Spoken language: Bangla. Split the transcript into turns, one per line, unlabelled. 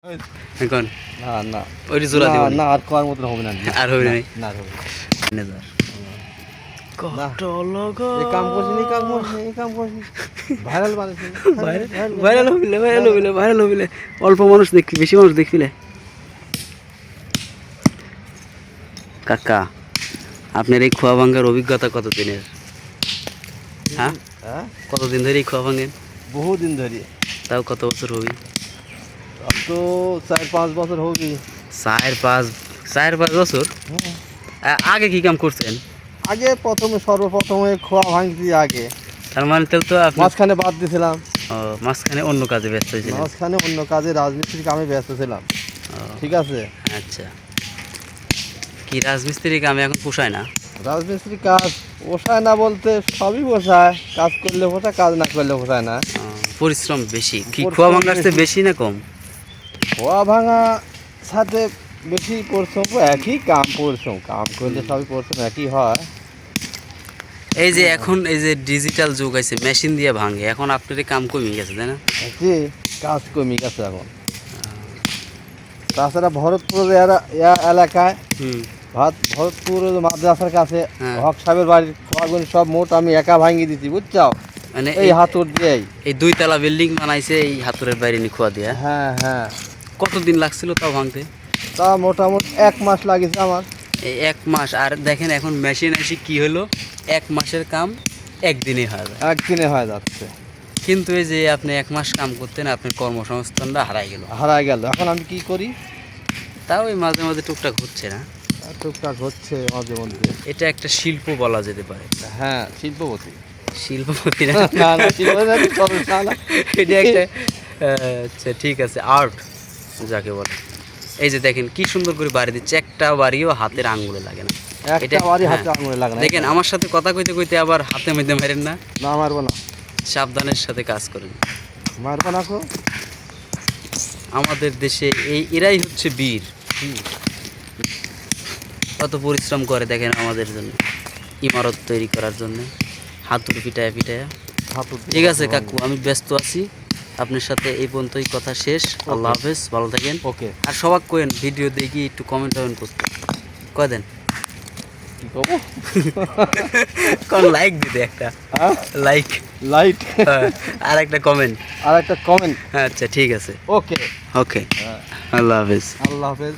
এখন
না না
ওই জোড়া দিব
না আর কোয়ার মতন হবে না
আর হবে না
না আর হবে
নেজার কত লোক
এই কাম করছিস এই কাম করছিস ভাইরাল বানাইছিস
ভাইরাল হবিলে অল্প মানুষ দেখবি বেশি মানুষ দেখবিলে কাকা আপনার এই খোয়া ভাঙ্গার অভিজ্ঞতা কত দিনের? হ্যাঁ
হ্যাঁ
কতদিন ধরে এই খোয়া ভাঙ্গেন?
বহুদিন ধরে
তাও কত বছর হবি?
अब तो 4-5 বছর होगी।
4-5 বছর আগে কি কাম করছেন?
আগে সর্বপ্রথমে খোয়া ভাঙছি আগে,
তার মানে তো আপনি
মাঝখানে বাদ দিয়েছিলাম।
মাঝখানে অন্য কাজে ব্যস্ত ছিলেন?
মাঝখানে অন্য কাজে রাজমিস্ত্রির কামে ব্যস্ত ছিলাম। ঠিক আছে।
আচ্ছা, কি রাজমিস্ত্রি কামে এখন পোষায় না?
রাজমিস্ত্রি কাজ পোষায় না বলতে সবই পোষায়, কাজ করলে পোষায়, কাজ না করলে পোষায় না।
পরিশ্রম বেশি। কি খোয়া ভাঙার চেয়ে বেশি না কম?
খোয়া ভাঙা সাথে বেশি পরিশ্রম, একই কাম, পরিশ্রম কাম করলে সবই পরিশ্রম একই হয়।
এই যে এখন এই যে ডিজিটাল যুগ আছে, মেশিন দিয়ে ভাঙে, এখন আপনার কাম কমে গেছে তাই না?
যে কাজ কমে গেছে এখন। তাছাড়া ভরতপুরের এলাকায় ভরতপুর মাদ্রাসার কাছে হক সাহেবের বাড়ির খোয়াগুলি সব মোট আমি একা ভাঙিয়ে দিচ্ছি, বুঝছো?
মানে
এই হাতুর দিয়েই
এই 2 তলা বিল্ডিং বানাইছে এই হাতুরের বাইরে নি খোয়া দিয়া।
হ্যাঁ হ্যাঁ।
কতদিন লাগছিল তাও ভাঙতে?
তা মোটামুটি 1 মাস লাগিয়েছে আমার।
এই 1 মাস। আর দেখেন এখন মেশিন এসে কি হলো, 1 মাসের কাম একদিনে হয়ে যায়।
একদিনে হয়ে যাচ্ছে।
কিন্তু এই যে আপনি 1 মাস কাম করতেন, আপনার কর্মসংস্থানটা
হারাই গেল। এখন আমি কি করি?
তাও ওই মাঝে মাঝে টুকটাক হচ্ছে না?
টুকটাক হচ্ছে মাঝে মধ্যে।
এটা একটা শিল্প বলা যেতে পারে।
হ্যাঁ, শিল্পপতি।
শিল্পপতি না,
না না শিল্পপতি না,
এটা একটা আচ্ছা ঠিক আছে, আর্ট যাকে বলে। এই যে দেখেন কি সুন্দর করে বাড়ি দিচ্ছে, একটা বাড়িও হাতের আঙ্গুলে লাগে না।
একটা বাড়ি হাতে আঙুলে লাগে না।
দেখেন আমার সাথে কথা কইতে কইতে আবার হাতে মধ্যে মারেন না।
না মারবো না,
সাবধানের সাথে কাজ করেন।
মারবো না।
আমাদের দেশে এরাই হচ্ছে বীর। কত পরিশ্রম করে দেখেন আমাদের জন্য, ইমারত তৈরি করার জন্য হাতুর পিটায়া পিটায়া। ঠিক আছে কাকু, আমি ব্যস্ত আছি, আপনার সাথে এই পর্যন্তই কথা শেষ। আল্লাহ হাফেজ, ভালো থাকেন।
ওকে।
আর সবাক কোয়েন ভিডিও দেখি একটু কমেন্ট করতে কয় দেন, কোন লাইক দিতে, একটা লাইক আর একটা কমেন্ট।
আচ্ছা ঠিক আছে।
ওকে, আল্লাহ হাফেজ।
আল্লাহ হাফেজ।